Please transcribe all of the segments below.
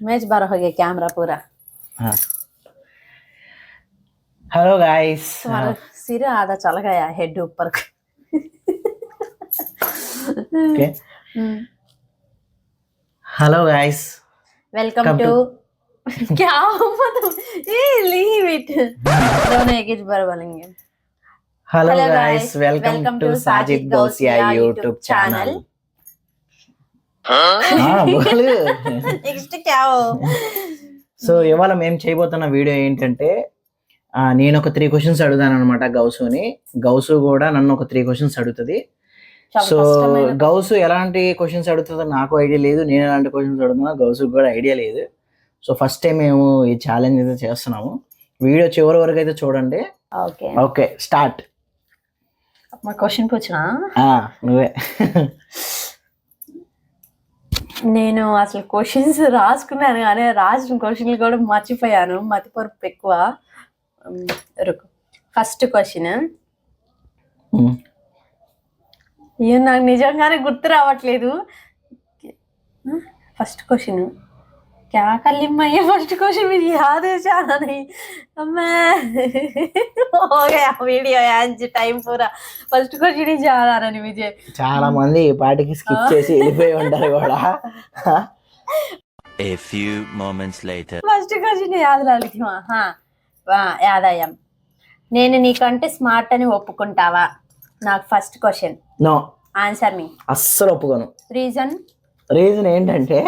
Match बार हो गया camera पूरा। हेलो गाइस, तुम्हारा सिर आधा चल गया हेड ऊपर को। Okay, hello guys, welcome Come to to- क्या मतलब ये लीव इट दोनों एक ही बार बोलेंगे। Hello Hello guys, guys, welcome to Sajid Gausia YouTube channel. बोल నెక్స్ట్ क्या हो। సో ఇవాళ మేము చేయబోతున్న వీడియో ఏంటంటే నేను ఒక 3 క్వశ్చన్స్ అడుగుతాను అనమాట గౌసుని. గౌసు కూడా నన్ను ఒక 3 క్వశ్చన్స్ అడుగుతుంది. సో గౌసు ఎలాంటి క్వశ్చన్స్ అడుగుతుందో నాకు ఐడియా లేదు, నేను ఎలాంటి క్వశ్చన్స్ అడుగుతున్నా గౌసుకు కూడా ఐడియా లేదు. సో ఫస్ట్ టైం మేము ఈ ఛాలెంజ్ అయితే చేస్తున్నాము. వీడియో చివరి వరకు అయితే చూడండి. Okay okay, start. మా క్వశ్చన్ పూछना నువ్వే. నేను అసలు క్వశ్చన్స్ రాసుకున్నాను కానీ రాసిన క్వశ్చన్లు కూడా మర్చిపోయాను, మతిపరుపు ఎక్కువ. ఫస్ట్ క్వశ్చన్ నాకు నిజంగానే గుర్తు రావట్లేదు. ఫస్ట్ క్వశ్చన్ क्या कर ली मैं, ये फर्स्ट क्वेश्चन मेरी याद है जाना नहीं। मैं हो गया वीडियो यार टाइम पूरा फर्स्ट क्वेश्चन ही जा रहा नहीं मुझे. చాలా మంది ఈ పాటికి స్కిప్ చేసి వెళ్ళిపోయి ఉంటారు కూడా. A few moments later. First question యాద్ రాలేదు. యాద్ అయ్యాం. నేను నీకంటే స్మార్ట్ అని ఒప్పుకుంటావా? నాకు ఫస్ట్ క్వశ్చన్. నో. ఆన్సర్ మీ. అస్సలు ఒప్పుకోను. రీజన్ ఏంటంటే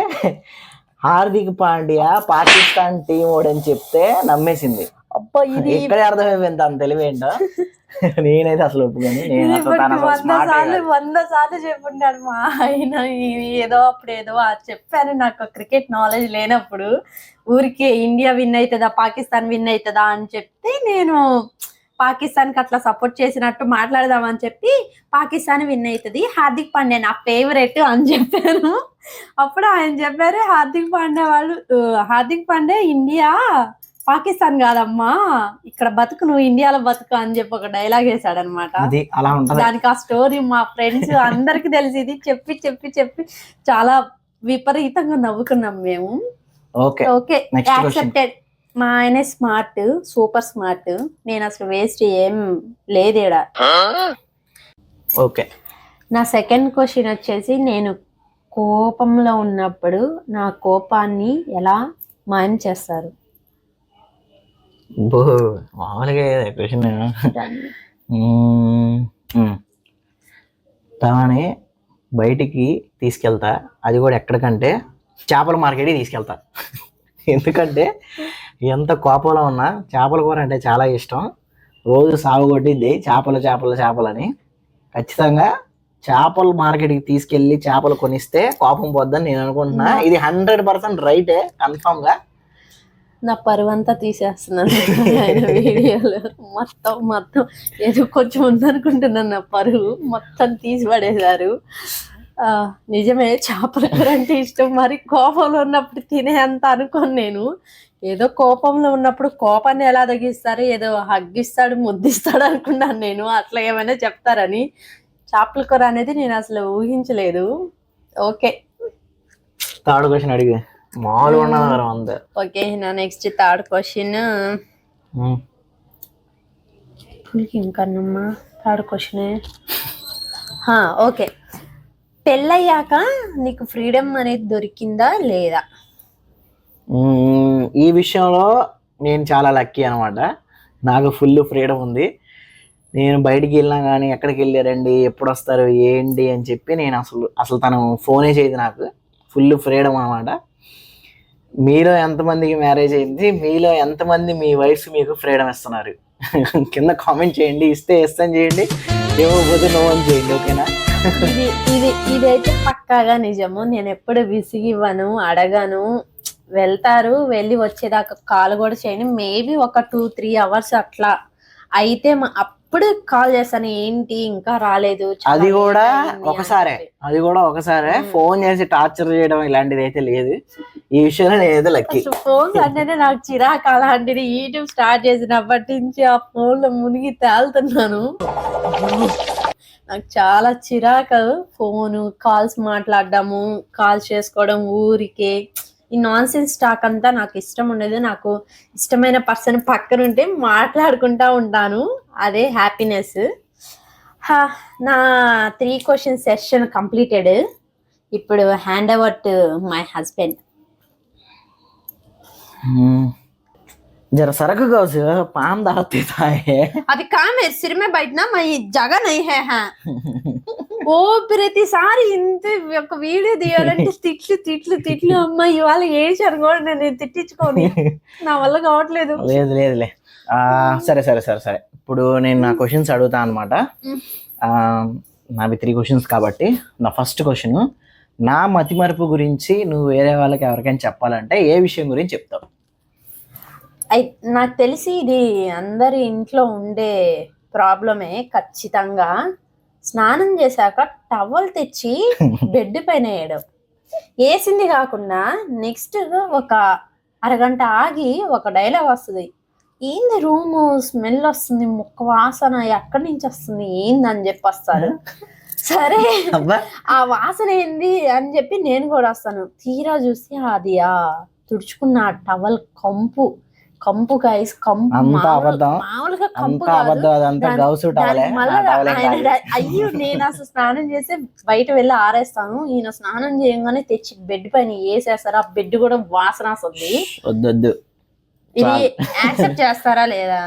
హార్దిక్ పాండ్యా పాకిస్తాన్ టీం ఓడని చెప్తే నమ్మేసింది. ఇక్కడే అర్థమైపోయింది తన తెలివేంటో. నేనైతే అసలు ఒప్పుకొని 100 సార్లు చెప్పుంటాడు మా ఆయన. ఏదో అప్పుడు ఏదో చెప్పాను, నాకు క్రికెట్ నాలెడ్జ్ లేనప్పుడు ఊరికి ఇండియా విన్ అవుతుందా పాకిస్తాన్ విన్ అవుతుందా అని చెప్తే నేను పాకిస్తాన్కి అట్లా సపోర్ట్ చేసినట్టు మాట్లాడదామని చెప్పి పాకిస్తాన్ విన్ అవుతుంది, హార్దిక్ పాండ్యా నా ఫేవరెట్ అని చెప్పాను. అప్పుడు ఆయన చెప్పారు హార్దిక్ పాండ్యా ఇండియా పాకిస్తాన్ కాదమ్మా, ఇక్కడ బతుకు, నువ్వు ఇండియాలో బతుకు అని చెప్పి ఒక డైలాగ్ వేసాడు అనమాట. దానికి ఆ స్టోరీ మా ఫ్రెండ్స్ అందరికి తెలిసి ఇది చెప్పి చెప్పి చెప్పి చాలా విపరీతంగా నవ్వుకున్నాం మేము. Okay accepted. మా ఆయన స్మార్ట్, సూపర్ స్మార్ట్, నేను అసలు వేస్ట్ ఏం లేదేడా. ఓకే, నా సెకండ్ క్వశ్చన్ వచ్చేసి నేను కోపంలో ఉన్నప్పుడు నా కోపాన్ని ఎలా మాయం చేస్తారు? మామూలుగా క్వశ్చన్. తనని బయటికి తీసుకెళ్తా, అది కూడా ఎక్కడికంటే చేపల మార్కెట్కి తీసుకెళ్తా. ఎందుకంటే ఎంత కోపంలో ఉన్నా చేపల కూర అంటే చాలా ఇష్టం. రోజు సాగు కొట్టిద్ది చేపలు చేపలు చేపలని. ఖచ్చితంగా చేపల మార్కెట్కి తీసుకెళ్ళి చేపలు కొనిస్తే కోపం పోద్దని నేను అనుకుంటున్నా. ఇది 100% రైటే, కన్ఫామ్ గా. నా పరువంతా తీసేస్తున్నాను వీడియోలో. మొత్తం ఏదో కొంచెం ఉందనుకుంటున్నాను, నా పరువు మొత్తం తీసి పడేశారు. నిజమే, చేపల కూర అంటే ఇష్టం. మరి కోపంలో ఉన్నప్పుడు తినే అంత అనుకోను నేను. ఏదో కోపంలో ఉన్నప్పుడు కోపాన్ని ఎలా తగ్గిస్తారు, ఏదో హగ్గిస్తాడు ముద్దిస్తాడు అనుకున్నాను నేను. అట్లా ఏమైనా చెప్తారని. చేపల కూర అనేది నేను అసలు ఊహించలేదు. ఓకే, థర్డ్ క్వశ్చన్ అడిగి మామూలుగా అంతే. ఓకే, నా నెక్స్ట్ థర్డ్ క్వశ్చన్ ఇంకన్నమ్మా. థర్డ్ క్వశ్చన్ ఓకే, పెళ్ళయ్యాక నీకు ఫ్రీడమ్ అనేది దొరికిందా లేదా? ఈ విషయంలో నేను చాలా లక్కీ అనమాట. నాకు ఫుల్ ఫ్రీడమ్ ఉంది. నేను బయటికి వెళ్ళినా కానీ ఎక్కడికి వెళ్ళారండి, ఎప్పుడు వస్తారు, ఏంటి అని చెప్పి నేను అసలు తను ఫోనే చేయదు. నాకు ఫుల్ ఫ్రీడమ్ అనమాట. మీలో ఎంతమందికి మ్యారేజ్ అయింది, మీలో ఎంతమంది మీ వైఫ్స్ మీకు ఫ్రీడమ్ ఇస్తున్నారు కింద కామెంట్ చేయండి. ఇస్తే ఇస్తాను చేయండి, ఇవ్వకపోతే నో అని చేయండి. ఓకేనా? ఇదైతే పక్కాగా నిజము. నేను ఎప్పుడు విసిగివ్వను, అడగను. వెళ్తారు, వెళ్ళి వచ్చేదాకా కాల్ కూడా చేయను. మేబీ ఒక 2-3 అవర్స్ అట్లా అయితే అప్పుడు కాల్ చేస్తాను, ఏంటి ఇంకా రాలేదు. అది కూడా ఒకసారే ఫోన్ చేసి టార్చర్ చేయడం ఇలాంటిది అయితే లేదు. ఈ విషయంలో నేనైతే లక్కీ. ఫోన్స్ అంటేనే నాకు చిరాకు. అలాంటిది యూట్యూబ్ స్టార్ట్ చేసినప్పటి నుంచి ఆ ఫోన్ లో మునిగి తేలుతున్నాను. నాకు చాలా చిరాకు ఫోను కాల్స్ మాట్లాడడము, కాల్స్ చేసుకోవడం ఊరికే. ఈ నాన్ సెన్స్ టాక్ అంతా నాకు ఇష్టం ఉండదు. నాకు ఇష్టమైన పర్సన్ పక్కన ఉంటే మాట్లాడుకుంటా ఉంటాను, అదే హ్యాపీనెస్. నా 3 క్వశ్చన్ సెషన్ కంప్లీటెడ్. ఇప్పుడు hand over to my husband. जरा सरक गौस पान दावत देता है అది కామే సిర్ మే బైఠనా మై జగ నహీ హై ఓ ప్రతిసారి ఇంత ఒక వీడియో తీయాలంటే తిట్లు అమ్మ ఇవాళ ఏడ్చారు కూడా నేను తిట్టించుకోని నా వల్ల కావట్లేదు. లేదు లేదులే. సరే సరే సరే సరే ఇప్పుడు నేను నా క్వశ్చన్స్ అడుగుతా అనమాట. నావి 3 క్వశ్చన్స్ కాబట్టి నా ఫస్ట్ క్వశ్చన్, నా మతిమరుపు గురించి నువ్వు వేరే వాళ్ళకి ఎవరికైనా చెప్పాలంటే ఏ విషయం గురించి చెప్తావు? నాకు తెలిసి ఇది అందరి ఇంట్లో ఉండే ప్రాబ్లమే ఖచ్చితంగా. స్నానం చేశాక టవల్ తెచ్చి బెడ్ పైన వేయడం, వేసింది కాకుండా నెక్స్ట్ ఒక అరగంట ఆగి ఒక డైలాగ్ వస్తుంది, ఏంది రూము స్మెల్ వస్తుంది, ముక్క వాసన ఎక్కడి నుంచి వస్తుంది ఏందని చెప్పి వస్తారు. సరే ఆ వాసన ఏంది అని చెప్పి నేను కూడా వస్తాను. తీరా చూసి అది తుడుచుకున్న టవల్ కంపు గైస్, మామూలుగా కంపు కాదు. అయ్యో నేను అసలు స్నానం చేసి బయట వెళ్ళి ఆరేస్తాను, ఈయన స్నానం చేయగానే తెచ్చి బెడ్ పైన వేసేస్తారు, ఆ బెడ్ కూడా వాసన వస్తుంది. ఇది యాక్సెప్ట్ చేస్తారా లేదా?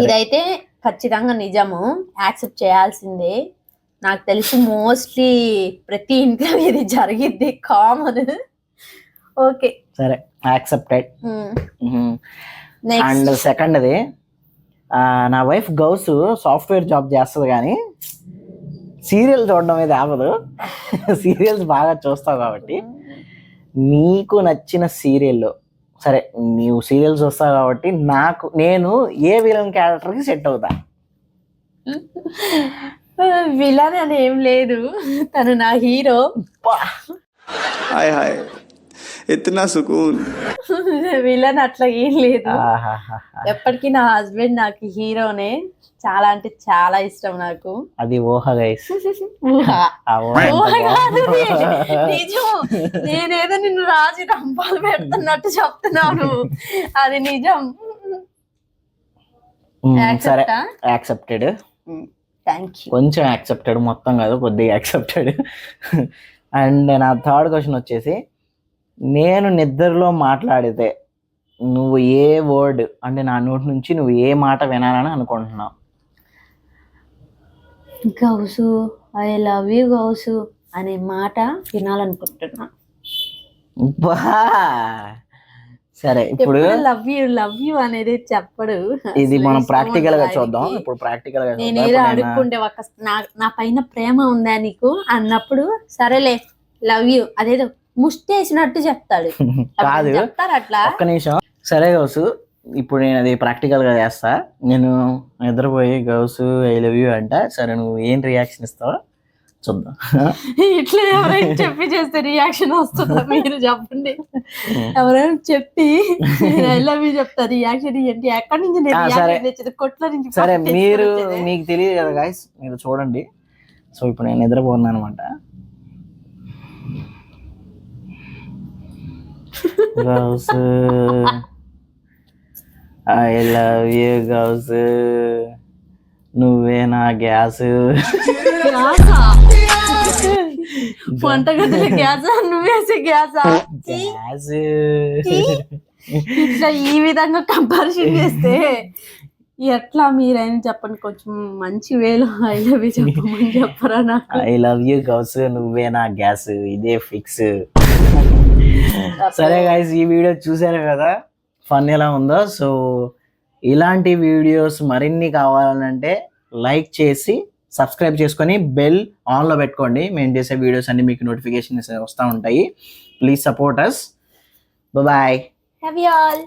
ఇదైతే ఖచ్చితంగా నిజము, యాక్సెప్ట్ చేయాల్సిందే. నాకు తెలిసి మోస్ట్లీ ప్రతి ఇంట్లో ఇది జరిగిద్ది, కామన్. ఓకే సరే యాక్సెప్టెడ్. అండ్ సెకండ్ది, నా వైఫ్ గౌస్ సాఫ్ట్వేర్ జాబ్ చేస్తుంది కానీ సీరియల్ చూడడం మీద ఆపదు. సీరియల్స్ బాగా చూస్తావు కాబట్టి నీకు నచ్చిన సీరియల్లో, సరే నీవు సీరియల్స్ చూస్తావు కాబట్టి నేను ఏ విలన్ క్యారెక్టర్కి సెట్ అవుతా? విలన్ అని ఏం లేదు, తను నా హీరో. हाय हाय इतना सुकून. విలన్ అట్లా ఏం లేదు, ఎప్పటికీ నా హస్బెండ్ నాకు హీరోనే. చాలా అంటే చాలా ఇష్టం నాకు. అది ఊహ గైస్, నిజం. నేనేదో నిన్ను రాజు రంపాలు పెడుతున్నట్టు చెప్తున్నాను, అది నిజం. సరే యాక్సెప్టెడ్, కొంచెం యాక్సెప్టెడ్, మొత్తం కాదు కొద్దిగా యాక్సెప్టెడ్. అండ్ నా థర్డ్ క్వశ్చన్ వచ్చేసి, నేను నిద్రలో మాట్లాడితే నువ్వు ఏ వర్డ్ అంటే నా నోటి నుంచి నువ్వు ఏ మాట వినాలని అనుకుంటున్నావు? Ghouse I love you Ghouse అనే మాట వినాలనుకుంటున్నా. సరే ఇప్పుడు లవ్ యూ అనేది చెప్పడు, ఇది మనం ప్రాక్టికల్ గా చూద్దాం. ఇప్పుడు ప్రాక్టికల్ గా నేనేదో అడుక్కుంటే ఒక నా పైన ప్రేమ ఉందా నీకు అన్నప్పుడు సరేలే లవ్ యూ అదేదో ముష్టేసినట్టు చెప్తాడు. కాదు చెప్తారు అట్లా. ఒక్క నిమిషం. సరే గౌసు, ఇప్పుడు నేను అది ప్రాక్టికల్ గా చేస్తా. నేను నిద్రపోయి గౌసు ఐ లవ్ యూ అంట, సరే నువ్వు ఏం రియాక్షన్ ఇస్తావో చూద్దాం. ఇట్లా ఎవరైనా చెప్పి చేస్తే రియాక్షన్ వస్తుందా? మీరు చెప్పండి. ఎవరైనా చెప్పి ఐ లవ్ యూ చెప్తా, రియాక్షన్ ఏంటి? ఎక్కడి నుంచి? కొట్ల నుంచి. సరే మీకు తెలియదు కదా గైస్, మీరు చూడండి. సో ఇప్పుడు నేను నిద్రపోతున్నాను అనమాట. Gaus I love you Gaus, నువ్వే నా గ్యాస్. వంటగదిలో గ్యాసా, నువ్వేసే గ్యాసా? గ్యాస్ ఇట్లా ఈ విధంగా కంపారిజన్ చేస్తే ఎట్లా? మీరైనా చెప్పండి, కొంచెం మంచి వేలో ఐ లవ్ యూ చెప్పమని చెప్పరా నాకు. ఐ లవ్ యూ గౌస్, నువ్వే నా గ్యాస్, ఇదే ఫిక్స్. సరే గైస్, ఈ వీడియో చూసారు కదా, ఫన్ ఎలా ఉందో. సో ఇలాంటి వీడియోస్ మరిన్ని కావాలంటే లైక్ చేసి సబ్స్క్రైబ్ చేసుకొని బెల్ ఆన్లో పెట్టుకోండి. మేము చేసే వీడియోస్ అన్ని మీకు నోటిఫికేషన్ వస్తూ ఉంటాయి. Please support us. Bye. Love you all.